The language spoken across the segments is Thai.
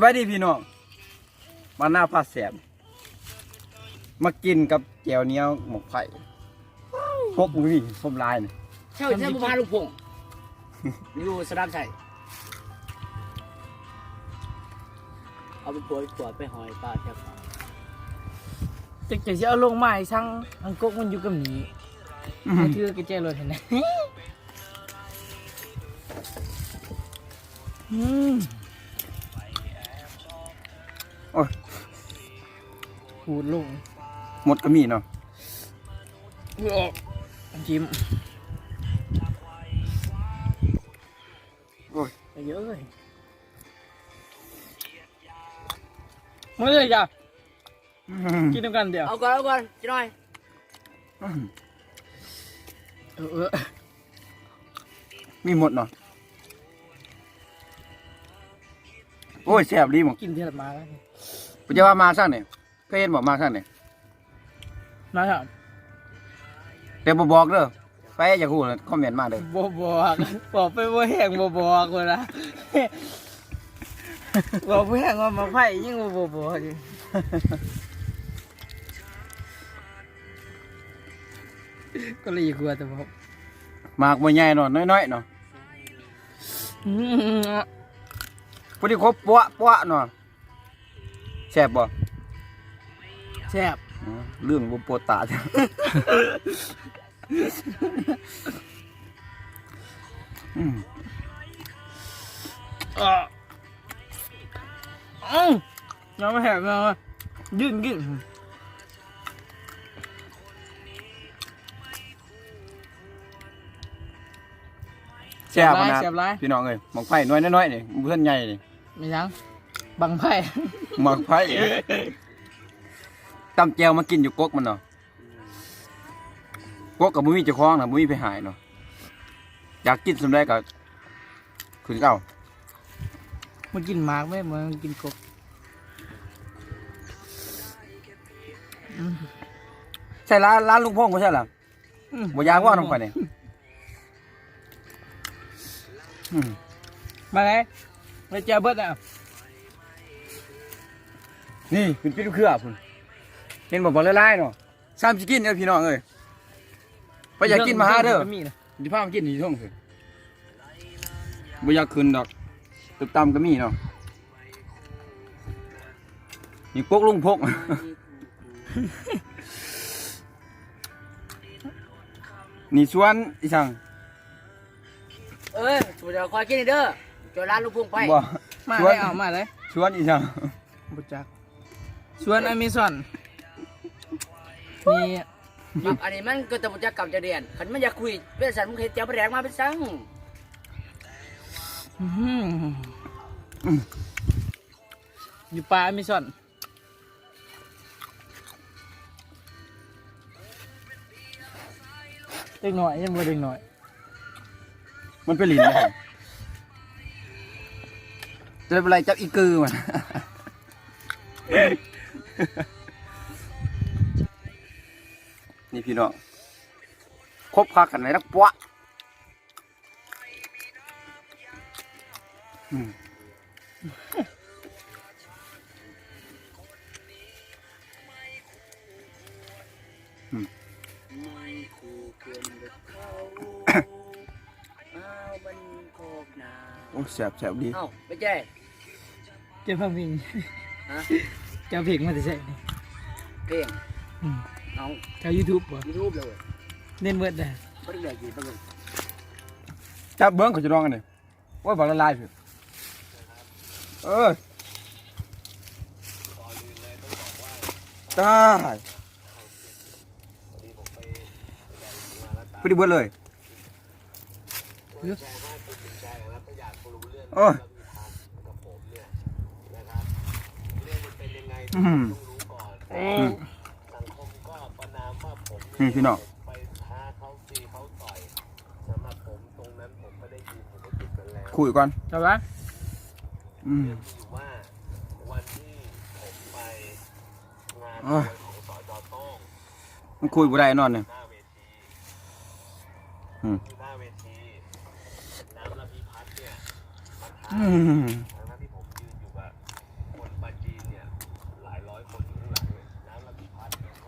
บายดีพี่น้องมาหน้าผัดแสบมากินกับแจ่วเหนียวหมกไผ่พกมือผมลายนี่ เช่าบุพาลูกพงอยู่สนามชัยเอาไปปวดไปหอยปลาแทบจะจะเอาลงมาให้ช่างอังกกมันอยู่กับหนีมันคือกระเจี๊ยบรถเห็นไหมโอ้ย หูดลง หมดก็มีเนาะ จิ้ม โอ้ย ไปเยอะเลยมาเลยจ้ะกินด้วยกันเดี๋ยว เอาก่อนจิน้อย มีหมดเนาะโอ้ยแสบดีหมก กินเท่ามาแล้ว ปัจจุบันมาสร้างเนี่ยเคยเห็นบอกมาสร้างเนี่ย นะครับ แต่บอกเด้อไปอยากรู้เลยคอมเมนต์มาเด้อ บอกไปว่าแห้งบอกเลยนะบอกไปแห้งว่ามาไผ่ยิ่งบอกอยู่ก็เลยกลัวแต่บอก หมากบ่ใหญ่เนาะน้อยๆเนาะพอดีครบปัวเนาะแซ่บบ่ แซ่บ เรื่องบ่ปวดตาจ้ะน้องไม่แหบเลยยืนกินแซ่บขนาดพี่น้องเอ้ยหมกไผ่น้อยๆนี่เพื่อนใหญ่นี่ ไม่ยังบังไผ่ หมกไผ่ตำแจวมากินอยู่กกมันเนาะกกกับบ่มีเจ้าของน่ะบ่มีไปหายเนาะอยากกินสำได้ก็ขึ้นเก้า มันกินหมากไหมมันกินกบ ใช่ร้านลุงพงษ์บ่ใช่หรอบ่อยากว่าน้องข่อยนี่มาเลยไปเจอเบิร์ดอ่ะ นี่เป็นปิ้งเครือพุ่นเห็นบอกละลายเนาะซ้ำสิกินเด้อพี่น้องเอ้ยไปอยากกินมาหาเด้อสิพามากินนี่ท่องคือบ่อยากขึ้นดอกตึกตำก็มีเนาะนี่พวกลุงพกนี่สวนอีสัง สุดยอดคอยกินเด้อจอร้านลูกพงไป บ่ มา ส เล วน ยเอามาเลย สวนอีสัง บุจักสวนอเมซอนมี อันนี้มันก็จะบุจักกับจะเรียนขันมันอยากคุยเป็นสันมึงเห็นเจ้าแรงมาเป็นสัง อยู่ป่าอเมซอนเด็กหน่อยยังบ่เด็กหน่อย มันเป็นลิ้นนะจะเป็นไรจับอีกือมันนี่พี่น้องคบพักกันในนักปะโอ้แสบดี เอ้าไปเจ้ เจ้าเพลง ฮะ เจ้าเพลงมาแต่ใช่ เพลงเอา เจ้ายูทูบป่ะ ยูทูบเลย เล่นเบิร์ดได้ ไม่ได้เลยกี่ประเด็น จับเบิ้งเขาจะร้องกันเลยว่าบอกละลายสิตายไปดิเบิ้งเลยโอ้ยนี่พี่น้องคุยก่อน ใช่ปะ มันคุยบ่ได้นอนเนี่ย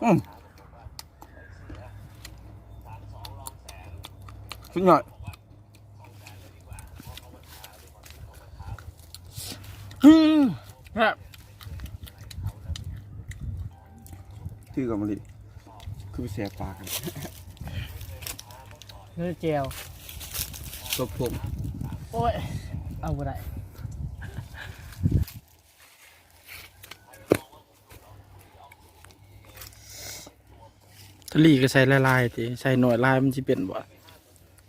สุดยอดครับ คือกับมันดิคือไปแสบปากกัน เนื้อเจล ตบผม โอ้ยเอาบ่ได้ ทะลีก็ใส่ละลายติใส่หน่อยลายมันสิเป็นบ่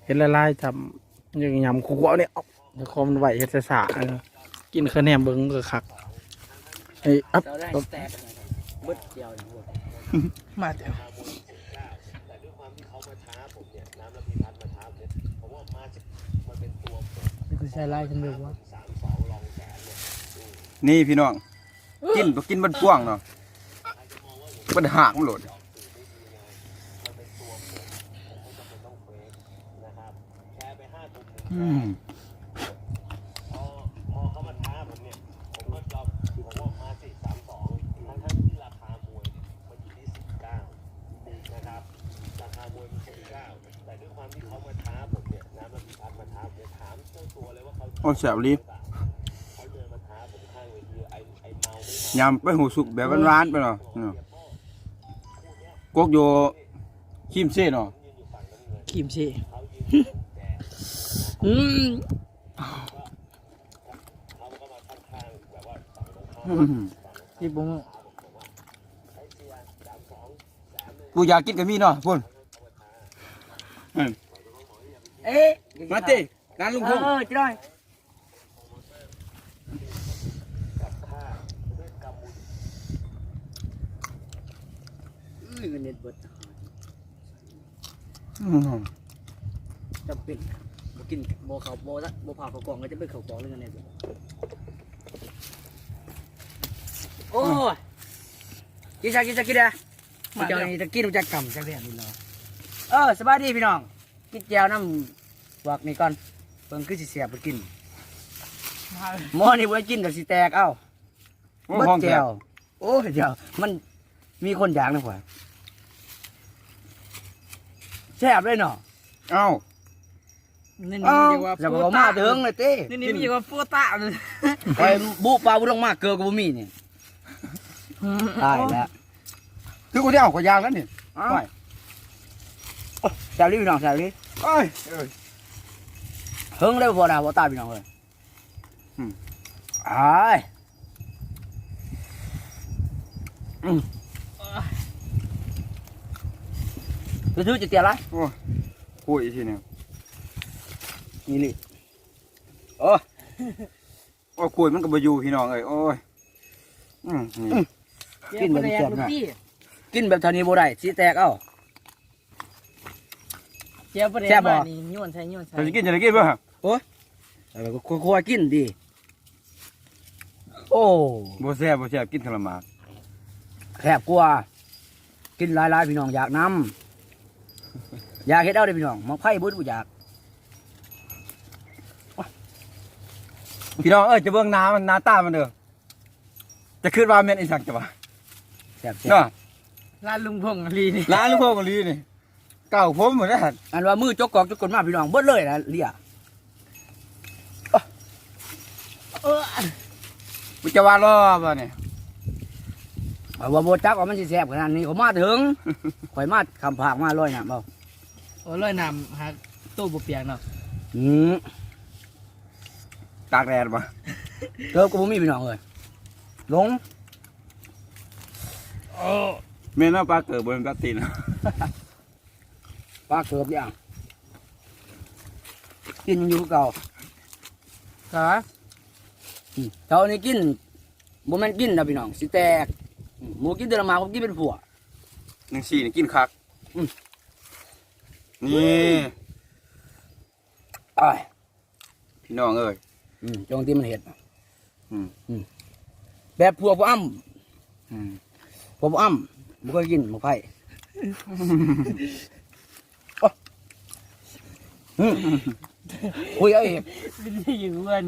เห็นละลายทำยังยำขู่เอาเนี่ยเอาเดี๋ยวคอมนไหวเฮ็ดสะๆกินคะแนนเบิ่งก็คักไอ้อัพ เราได้แตกเบิดเดียวอย่างพวก มาเดี๋ยวกูใส่ลายขึ้นเลยว่า นี่พี่น้องกินบันพ่วงเนาะบันหากมันโหลดโอ้แสบลียำไปหูสุกแบบร้านๆไปเนาะกกโยคิมเซ่เนาะ ขีมสิอืม ที่ผม กูอยากกินกับมีเนาะพุ่น เอ๊ะ มาติร้านลุงพงษ์ จะได้เงินเน็ตเบิดจำเป็นบ่กินบ่เขาบ่ละบ่ผ่าเขากล่องก็จะเป็นเขากล่องเรื่องเงินเน็ตเบิดโอ้ยกินเด้อมาเจ้านี่จะกินรู้จักกำจักเรียนนี่เนาะสบายดีพี่น้องกินแจ่วน้ำวักนี่ก่อนเพิ่นคือสิเสียบไปกินหม้อนี่บ่ได้กินดอกสิแตกเอ้า โอ้ เบิด ห้องแถ แจ่ ว วโอ้ยเดี๋ยวมันมีคนอยากนะพ่อแซ่บเลยเนาะ เอ้า นี่ เอ้า เรียกว่า แล้วก็มาถึงเลยเต้ นี่เรียกว่าปูตะเลย ไปบุปลาบุลงมาเกลือก็บ่มีนี่ตายแล้ว คือกูได้เอาขอยางแล้วนี่ ไปแซ่บลิพี่น้องแซ่บลิ เอ้ย เฮิงได้บ่พอดาบ่ตายพี่น้องเอ้ยอ้ายถือจะเตี้ยไร คุยทีเนี่ย นี่ลิ โอ้คุยมันก็บ่อยู่พี่น้องเอ้ยโอ้ยนี่ กินแบบแซ่บนะ กินแบบเท่านี้บ่ได้สิแตกเอ้า เจ้าประเดี๋ แซ่ ย บบ่ วมานี่ย้อนใส่ จะกินจะได้กินป่ะ แล้วก็ค่อยๆกินดิโอ้ บ่แซ่บกินทรมาน แซ่บกว่ากินหลายๆพี่น้องอยากนำอยากเฮ็ดเอาเด้อพี่น้องมาไผ่บ่อยาก พี่น้องเอ้ยจะเบิ่งน้ำมันหน้าตามันเด้อจะคิดว่าแม่นอีสักจะว่า แซ่บ เนาะ ร้านลุงพงษ์ลีนี่ ร้านลูกพ่อกะลีนี่เก่าผมหมดแล้ว อันว่ามือจกกอกจกกลมาพี่น้องเบิดเลยนะเลีย กูจะว่ารอบ่เนี่ย ว่าบ่จักว่ามันสิแซ่บขนาดนี้เขามาถึง ข่อยมาคำผากมาร้อยน่ะเบ่ โอ้ลอยน้ำหาตู้บุเปียกเนาะ อืม ตากแดดบ่ เกิบก็บ่มีพี่น้องเอ้ยลง แม่นเอาปลาเกิดบนปลาตีน ปลาเกิบอย่างกินอยู่เก่า ครับ เท่านี้กินบ่แม่นกินนะพี่น้องสิแตกหมูกินเดือนละหมาผมกินเป็นผัว 1 4นี่กินคักนี่ อ้าย พี่น้องเอ้ย จงที่มันเห็ด อืม แบบผัวผู้อ้ำ อืม ผัวผู้อ้ำบ่เคยกินหมูไผ่คุยเอาเอง เป็นที่อยู่วัน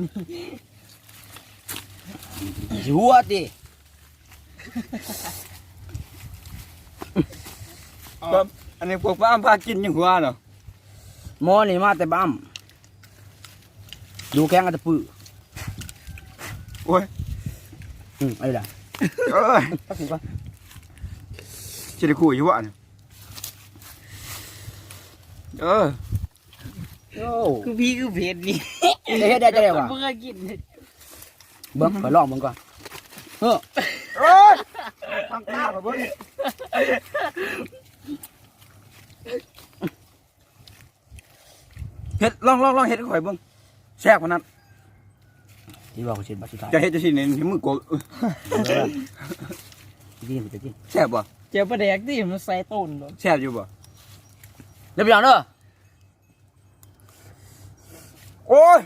สิหัวติ อันนี้พวกป้าพากินยังหัวเนาะ หมอนี่มาแต่บ้ามดูแข้งกันตะปื้อ โอ้ย ไอ้ล่ะ เอ้ย ตักสิก่อน จะได้คุยอยู่วะเนี่ยโอ้ คือพี่คือเพจนี่ จะเฮ็ดได้จะได้วะ เพื่อกิน เบิ่งไปลองเบิ่งก่อนเฮ้อ เอ้ยทำตาเบิ่งเฮ็ดลองเฮ็ดให้ข่อยเบิ่งแซ่บกว่านั้น ที่บอกกูเช็ดบัตรสุดท้าย จะเฮ็ดจังซี่นี่มือโกะ กินมันจะกิน แซ่บบ่ เจียวปลาแดกที่มันใส่ต้นเนาะ แซ่บอยู่บ่ เดี๋ยวไปเอาเด้อ โอ้ย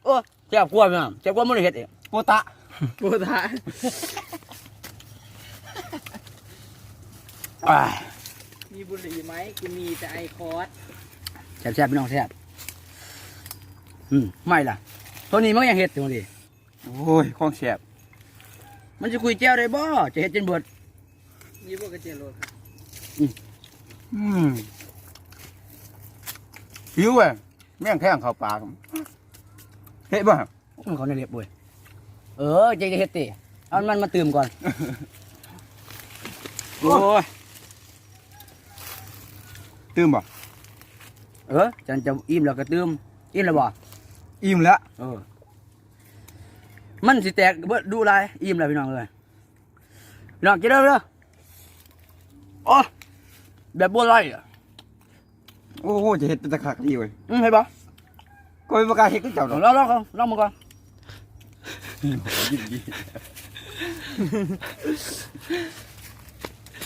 โอ้เจ็บกลัวมั้ยเจ็บกลัวมันเลยเฮ็ดเอง โปตะ ปูตา อ่า มีบุหรี่ไหมกูมีแต่ไอคอร์ส แซ่บๆพี่น้องแซ่บไม่ล่ะตัวนี้มันยังเฮ็ดอยู่ดิ โอ้ยของแซ่บ มันจะคุยแจ้วได้บ่จะเฮ็ดจนเบิด ยี่พวกกระเจียวโรดครับ หิวเว้ยแม่งแข้งเข้าปากเฮ็ดบ่ มันเขาในเรียบเว้ยจะเฮ็ดติเอามันมาตื่มก่อน โอ้ยตื่มบ่ จันจะอิ่มแล้วก็ตื่มอิ่มแล้วบ่ อิ่มแล้ว มันสิแตกเบิดดูลายอิ่มแล้วพี่น้องเอ้ยพี่น้องกินเด้อโอ้แบบบ่ไรอ่ะ โอ้โหจะเฮ็ดเป็นตะคักดีเว้ย เห็นบ่ ก็ไม่ประกล้าศเฮ็ดคือเจ้าดอก ลองมึงก่อน ยินดี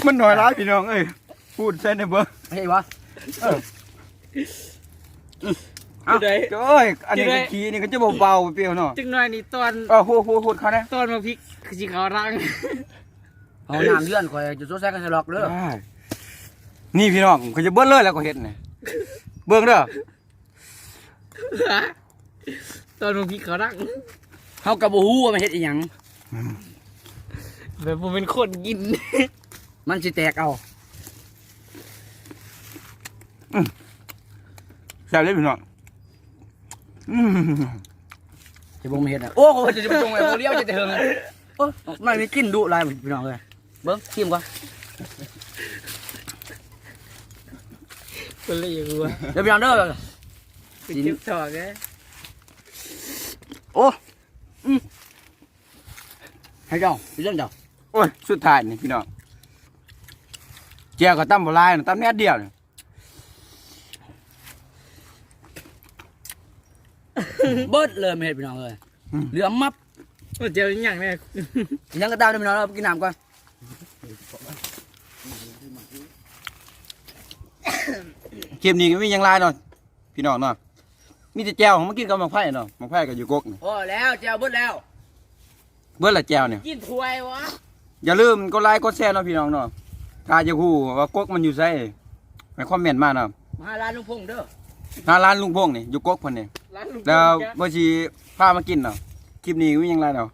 มันหน่อยร้ายพี่น้องเอ้ยพูดใส่ในเบิ่ง เห็นบ่ คือได โอ้ยอันนี้ก็ขี้นี่ก็จะเบาๆเปรี้ยวเนาะ จึงหน่อยนี่ตอน โหดเขานะ ตอนมาพริกคือสีขาวรัง เอาน้ำเลื่อนข่อยจะโซแซกกันใส่หรอกเด้อ นี่พี่น้องเขาจะเบิ้ลเลยแล้วก็เฮ็ดนี่เบิ่งเด้อ ตอนมาพริกขาวรัง เฮาก็บ่ฮู้ว่ามันเฮ็ดอีหยัง แบบผมเป็นคนกิน มันสิแตกเอา แซ่บเลยพี่น้อง จะบ่มาเฮ็ดน่ะโอ้เขาจะไปตรงไอ้บ่เลี้ยวจะเถิงโอ้มันมีกลิ่นดุหลายพี่น้องเอ้ยเบิ่งชิมก่อน คนเลยอย่างวัว เดี๋ยวพี่น้องเด้อ เป็นเจ็บถอกไง โอ้ให้เจ้าพี่เรื่องเจ้า โอ้ยสุดท้ายนี่พี่น้องแจ่วก็ตำบ่หลายนะตำแค่เดียวนี่ เบิดเลยไม่เฮ็ดพี่น้องเอ้ยเหลือมับ ว่าเจียวอย่างเนี้ย ยังก็ตามเด้อพี่น้องเรากินน้ำก่อน เค็มนี่ก็มีหยังหลายเนาะพี่น้องเนาะมีแต่แจ่วของมันกินกับหมักไผ่เนาะหมักไผ่ก็อยู่กกนี่ โอ้แล้วเจ้าเบิดแล้ว เบิดละแจ่วนี่ กินถ้วยวะ อย่าลืมกดไลค์กดแชร์เนาะพี่น้องเนาะถ้าจะฮู้ว่ากกมันอยู่ไสให้คอมเมนต์มาเนาะ มาร้านลุงพงษ์เด้อ หาร้านลุงพงษ์นี่อยู่กกเพิ่นนี่ ร้านลุง แล้ว แก บ่สิพามากินเนาะคลิปนี้ก็มีหยังหลายเนาะ